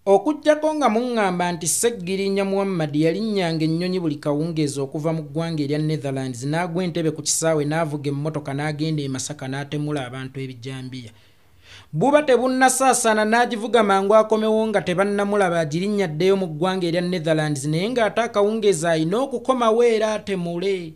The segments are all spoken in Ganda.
okujjako nga muŋŋamba nti Sseggirinya Muhammad yalinnyanga ennyonyi buli kawungeezi okuva mu ggwanga erya Netherlands n'agwa entebe ku kisaawe n'avuga emmotoka n'agenda e Masaka n'atemula abantu ebijambiya. Buba tebunnasaasaana n'agivuga mangu akomewo nga tebannamulaba agirinnyaddeo mu ggwanga erya Netherlands naye ng'ate akawungeezi alina okukomawo era atemule.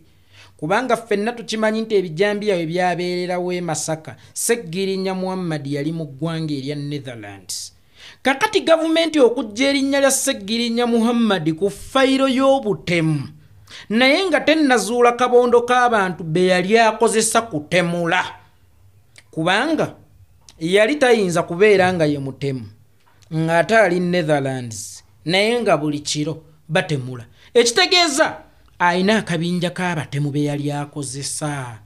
Kubanga ffenna tukimanyi nti ebijambiya bwe byabeererawo e Masaka, Sseggirinya Muhammad yali mu ggwanga erya Netherlands. Kakati gavumenti okujja erinnya lya Sseggirinya Muhammad ku fayiro y'obutemu naye nga tennazuula kabondo k'abantu be yali akozesa kutemula, kubanga yali tayinza kubeera nga ye mutemu ng'ate ali Netherlands naye nga buli kiro batemula, ekitegeeza ayina akabinja k'abatemu be yali akozesa,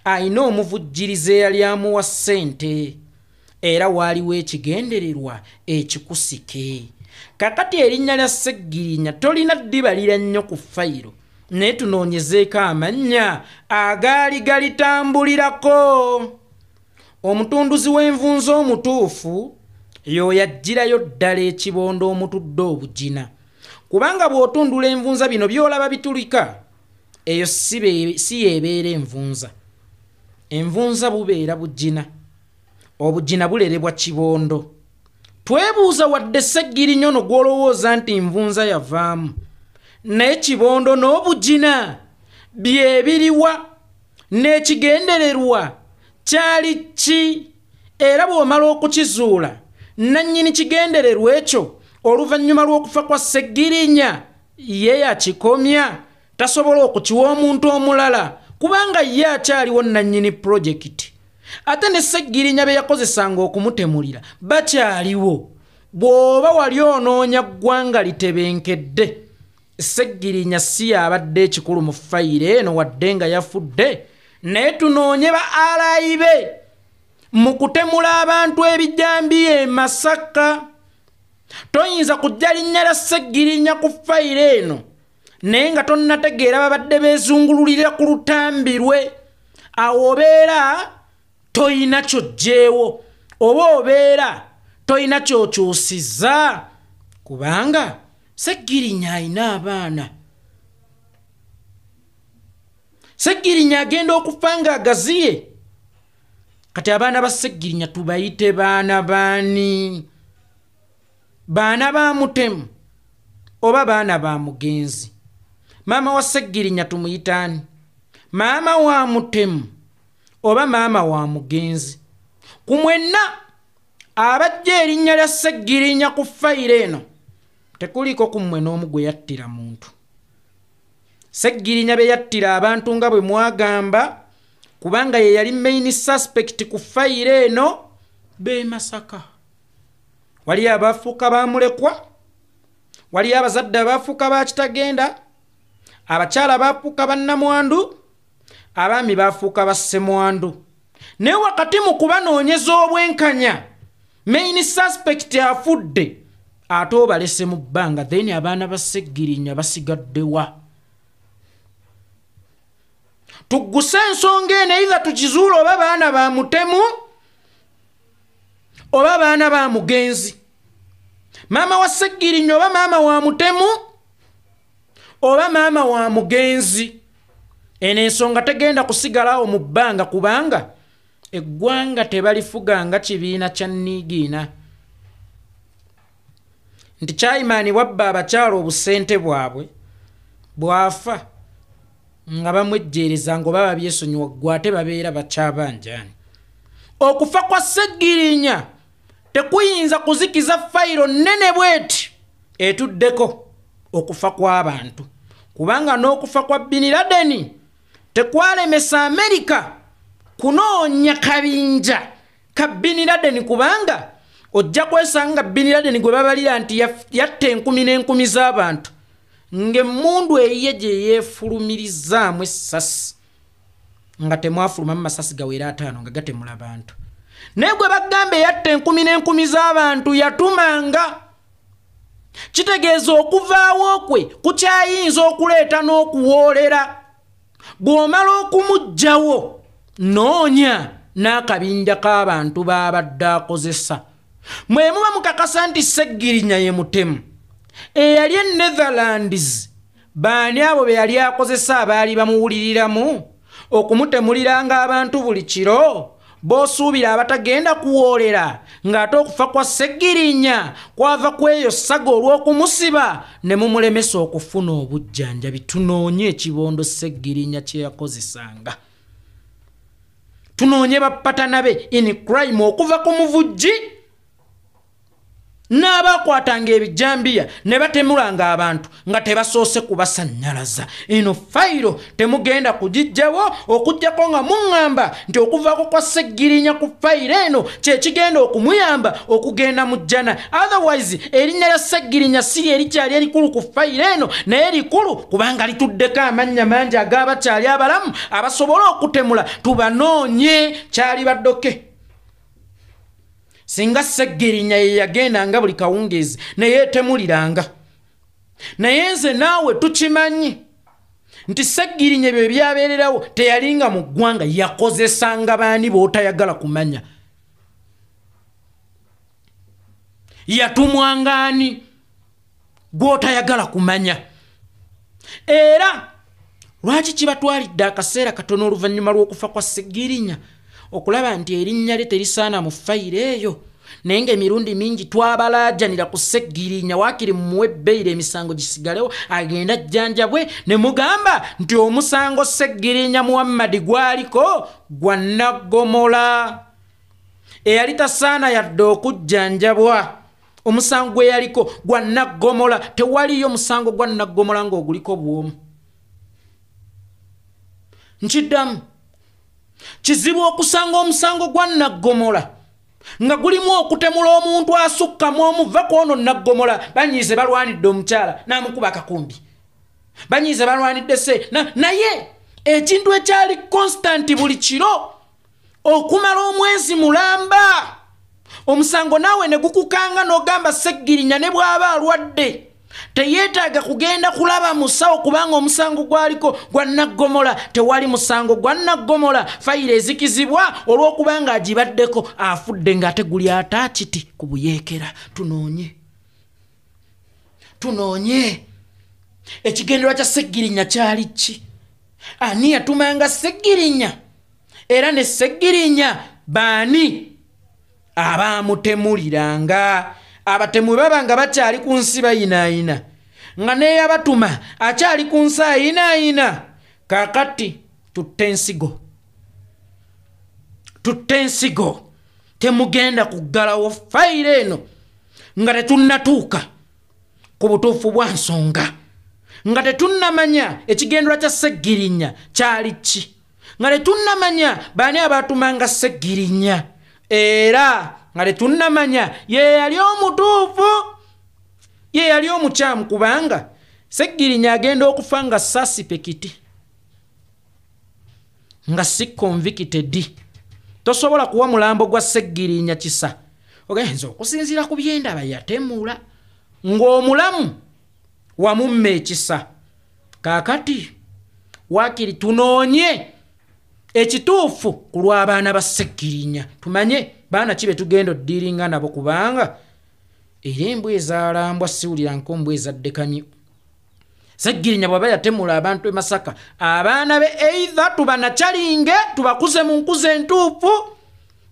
ayina omuvujjiriza eyali amuwa ssente era waaliwo ekigendererwa ekikusike. Kakati erinnya lya Sseggirinya tolina ddibalira nnyo ku fayiro naye tunoonyezeeko amannya agaali galitambulirako. Omutunduzi w'envunza omutuufu y'oyo ajjirayo ddala ekibondo omutudde obugina, kubanga bw'otundula envunza bino by'olaba bitulika eyo si yeebeera envunza. Envunza bubeera bugina, obugina bulerebwa kibondo. Twebuuza wadde Sseggirinya ono gw'olowooza nti nvunza yavaamu, naye kibondo n'obugina byebiriwa n'ekigendererwa kyali ki? Era bw'omala okukizuula nannyini kigendererwa ekyo oluvannyuma lw'okufa kwa Sseggirinya ye yakikomya, tasobola okukiwa omuntu omulala kubanga ye akyaliwo nannyini pulojekiti. Ate ne Sseggirinya be yakozesanga okumutemulira bakyaliwo. Bw'oba wali onoonya ggwanga litebenkedde, Sseggirinya si yabadde ekikulu mu fayiro eno wadde nga yafudde, naye tunoonye ba alayi be mu kutemula abantu ebijambiya e Masaka. Toyinza kujja linnya lya Sseggirinya ku fayiro eno naye nga tonnategeera babadde beezungululira ku lutambi lwe. Awo obeera toyina ky'oggyeewo oba obeera toyina ky'okyusizza, kubanga Sseggirinya alina abaana. Sseggirinya agenda okufa ng'agaziye. Kati abaana ba Sseggirinya tubayite baana baani? Baana ba mutemu oba baana ba mugenzi? Maama wa Sseggirinya tumuyitaani? Maama wa mutemu oba maama wa mugenzi? Ku mwenna abajja erinnya lya Sseggirinya ku fayiro eno tekuliko ku mmwe n'omu gwe yattira muntu. Sseggirinya be yattira abantu nga bwe mwagamba, kubanga ye yali main suspect ku fayiro eno b'e Masaka. Wali abafuuka bamulekwa, wali abazadde abafuuka ba kitagenda, abakyala bafuuka bannamwandu, abaami bafuuka bassemwandu. Naye wakati mu kubanoonyeza obwenkanya main suspect afudde ate obalese mu bbanga, then abaana ba Sseggirinya basigaddewa. Tugguse ensonga eno either tukizuula oba baana ba mutemu oba baana ba mugenzi. Maama wa Sseggirinya oba maama wa mutemu oba maama wa mugenzi. Eno ensonga tegenda kusigalawo mu bbanga, kubanga eggwanga tebalifuga nga kibiina kya Niigiina. Nti Chaimaani wabba abakyala obusente bwabwe, bwafa nga bamwejjeereza ngoba babyesonyiwa, ggwe ate babeera bakyabanjaani. Okufa kwa Sseggirinya tekuyinza kuzikiza fayiro nnene bweti etuddeko okufa kw'abantu, kubanga n'okufa kwa Bin Laden tekwalemesa Amerika kunoonya kabinja ka Bin Laden, kubanga ojja kwesanga Bin Laden gwe babalira nti yatta enkumi n'enkumi z'abantu ng'emmundu eyiye gye yeefulumirizaamu essasi nga temwafuluma mu masasi gawera 5 nga gatemula abantu. Naye gwe bagamba yatta enkumi n'enkumi z'abantu yatumanga. Kitegeeza okuvaawo kwe kukyayinza okuleeta n'okuwoolera. Bw'omala okumuggyawo noonya n'akabinja k'abantu b'abadde akozesa. mwe muba mukakasa nti Sseggirinya ye mutemu eyali e Netherlands baani abo be yali akozesa abaali bamuwuliriramu okumutemuliranga abantu buli kiro boosuubira abatagenda kuwoolera ng'ate okufa kwa Sseggirinya kwava kweyo ssaga olw'okumusiba ne mumulemesa okufuna obujjanjabi. Tunoonye ekibondo Sseggirinya kye yakozesanga, tunoonye bapatana be in crime okuva ku muvujji n'abakwatanga ebijambiya ne batemulanga abantu nga tebasoose kubasannyalaza. Eno fayiro temugenda kugijjawo okujjako nga muŋŋamba nti okuvaako kwa Sseggirinya ku fayiro eno kye kigenda okumuyamba okugenda mu jjana. Otherwise erinnya lya Sseggirinya si erikyali erikulu ku fayiro eno naye erikulu kubanga lituddeko amannya mangi ag'abakyali abalamu abasobola okutemula. Tubanoonye kyali baddoke. Singa Sseggirinya ye yagendanga buli kawungeezi ne yeetemuliranga, naye nze naawe tukimanyi nti Sseggirinya bye byabeererawo teyalinga mu ggwanga, yakozesanga baani bootayagala kumanya, yatumwanga ani gw'otayagala kumanya. Era lwaki kibatwalidde akaseera katono oluvannyuma lw'okufa kwa Sseggirinya okulaba nti erinnya lye terisaana mu fayiro eyo, naye ng'emirundi mingi twabalaajanira ku Sseggirinya waakiri mumuwe ebbeeyire emisango gisigalewo agenda ajjanjabwe ne mugamba nti omusango Sseggirinya Muhammad gwaliko gwa Naggomola eyali tasaana yadde okujjanjabwa. Omusango gwe yaliko gwa Naggomola, tewaliyo musango gwa Naggomola ng'oguliko bw'omu. Nkiddamu kizibu okusanga omusango gwa Naggomola nga gulimu okutemula omuntu asukkamu omuva ku ono Naggomola. Banyiize balwanidde omukyala n'amukuba akakumbi, banyiize balwanidde se naye ekintu ekyali constant buli kiro okumala omwezi mulamba, omusango naawe ne gukukanga n'ogamba Sseggirinya ne bw'aba alwadde teyeetaaga kugenda kulaba musawo kubanga omusango gwaliko gwa Naggomola. Tewali musango gwa Naggomola, fayiro ezikizibwa olw'okubanga agibaddeko afudde ng'ate guli ataakiti ku buyeekera. Tunoonye ekigenderwa kya Sseggirinya kyali ki? Ani yatumanga Sseggirinya? Era ne Sseggirinya baani abaamutemuliranga? Abatemu baba nga bakyali ku nsi bayinaayina, nga neyabatuma akyali ku nsi ayinaayina. Kaakati tutte ensigo, temugenda kuggalawo fayiro eno nga tetunnatuuka ku butuufu bwa nsonga, nga tetunnamanya ekigendera kya Sseggirinya kyali ki, nga tetunnamanya baani abaatumanga Sseggirinya, era nga tetunnamanya ye yali omutuufu, ye yali omukyamu, kubanga Sseggirinya agenda okufa nga suspect, nga si convicted. Tosobola kuwa mulambo gwa Sseggirinya kisa ogenza okusinziira ku byendaba yatemula ng'omulamu wamumma ekisa. Kaakati waakiri tunoonye ekituufu ku lw'abaana ba Sseggirinya, tumanye baana kibe tugenda oddiiringa nabo, kubanga era embwa ezaalambwa siwulira nkombwa ezadde kamyu. Sseggirinya bw'aba yatemula abantu e Masaka, abaana be either tubanakyalinge tubakuze mu nkuza entuufu,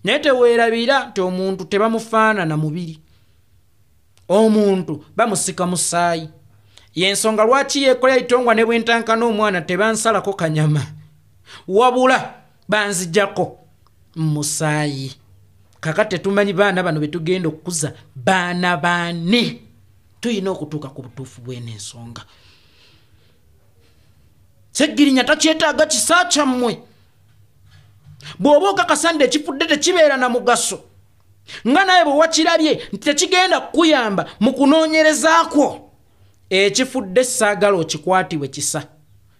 naye teweerabira nti omuntu tebamufaanana mubiri, omuntu bamusika musaayi. Y'ensonga lwaki yeekolera itongwa ne bwentanka n'omwana tebansalako kanyama, wabula banzijjako musaayi. Kakati tumanyi baana bano betugenda okukuza baana baani, tuyina okutuuka ku butuufu bw'eno ensonga. Sseggirinya takyetaaga kisa kyammwe. Bw'oba okakasande ekifudde tekibeera na mugaso, nga naye bwe wakirabye nti tekigenda kukuyamba mu kunoonyereza kwo, ekifudde saagala okikwatibwe kisa,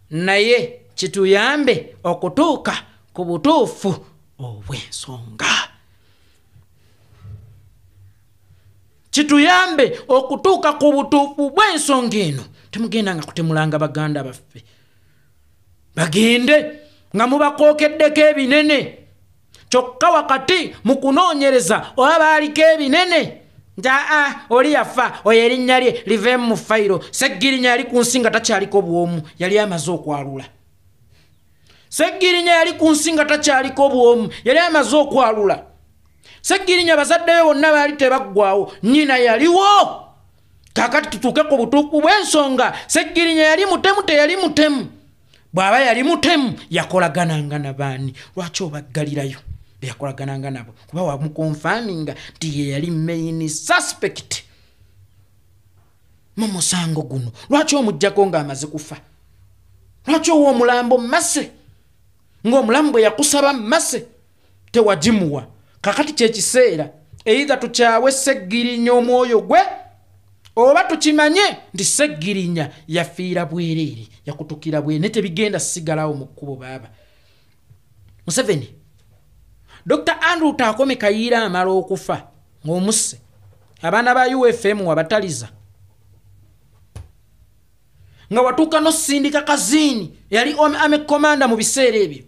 naye kituyambe okutuuka ku butuufu obw'ensonga. Kituyambe okutuuka ku butuufu bw'ensonga eno. Temugenda nga kutemulanga baganda baffe, bagende nga mubakookeddeko ebinene. kyokka wakati mu kunoonyereza olaba aliko ebinene oli yafa oyo erinnya lye liveemu mu fayiro. Seggirinya yali ku nsi nga takyaliko bwomu, yali amaze okwalula. Seggirinya yali ku nsi nga takyaliko bwomu, yali amaze okwalula. Seggirinya bazadde be bonna baali tebaggwawo, nnyina yaliwo. Kakati tutuuke ku butuufu bw'ensonga, Seggirinya yali mutemu teyali mutemu? Bw'aba yali mutemu yakolagananga na baani? Lwaki obaggalirayo yakolagananga nabo? Kuba wamukonfaminga nti ye yali main suspect mu musango guno. Lwaki omujjako ng'amaze kufa? Lwaki owa omulambo mmase ng'omulamu bwe yakusaba mmase tewagimuwa? Kakati kyekiseera either tukyawe Seggirinya omwoyo gwe oba tukimanye nti Seggirinya yafiira bwereere, yakutukira bwene, tebigenda sigalawo mu kkubo baaba. Museveni, Dr. Andrew Takome Kayiira amala okufa ng'omusse, abaana ba UFM wabataliza, nga watuuka n'osindika Kazini yali amekomanda mu biseera ebyo,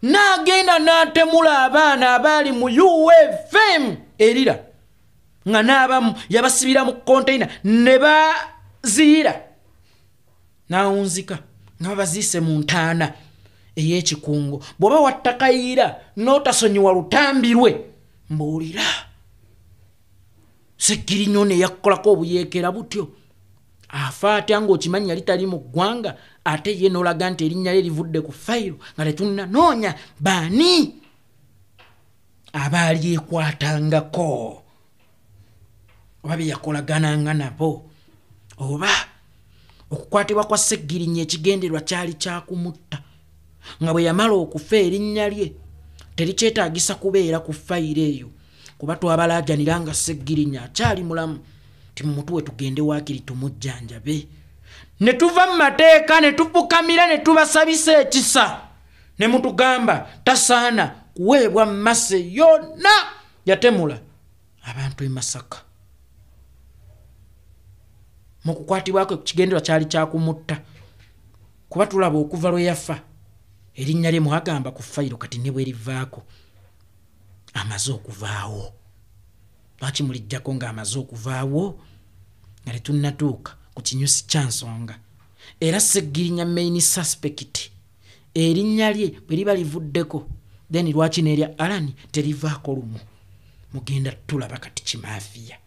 n'agenda n'atemula abaana abaali mu UFM erira, nga n'abamu yabasibira mu container ne baziyira n'awunzika nga babaziise mu ntaana ey'ekikungo. Bw'oba watta Kayiira n'otasonyiwa lutambirwe, mbuulira Seggirinya ne yakkolako obuyeekera butyo, afa atya ng'okimanyi yali tali mu ggwanga, ate ye n'olaga nti erinnya lye livudde ku fayiro nga tetunnanoonya baani abaali ekwatangako oba bye yakolagananga nabo, oba okukwatibwa kwa Seggirinya ekigenderwa kyali kyakumutta, nga bwe yamala okufa erinnya lye terikyetaagisa kubeera ku fayiro eyo, kuba twabalaajanira nga Seggirinya akyali mulamu, ti mu mutwe tugende waakiri tumujjanjabe. Ne tuva mu mateeka ne tufukamira ne tubasabisa ekisa, ne mutugamba tasaana kuweebwa mmase yonna yatemula abantu e Masaka. Mu kukwatibwako kigenderwa kyali kyakumutta, kuba tulaba okuva lwe yafa erinnya lye mwagamba ku fayiro kati ne bwe livaako amaze okuvaawo. Lwaki mulijjako ng'amaze okuvaawo nga tetunnatuuka ku kinyusi kya nsonga? Era Seggirinya main suspect erinnya lye bwe liba livuddeko, then lwaki n'erya Alani terivaako lumu? Mugenda tulaba kati kimaafiya.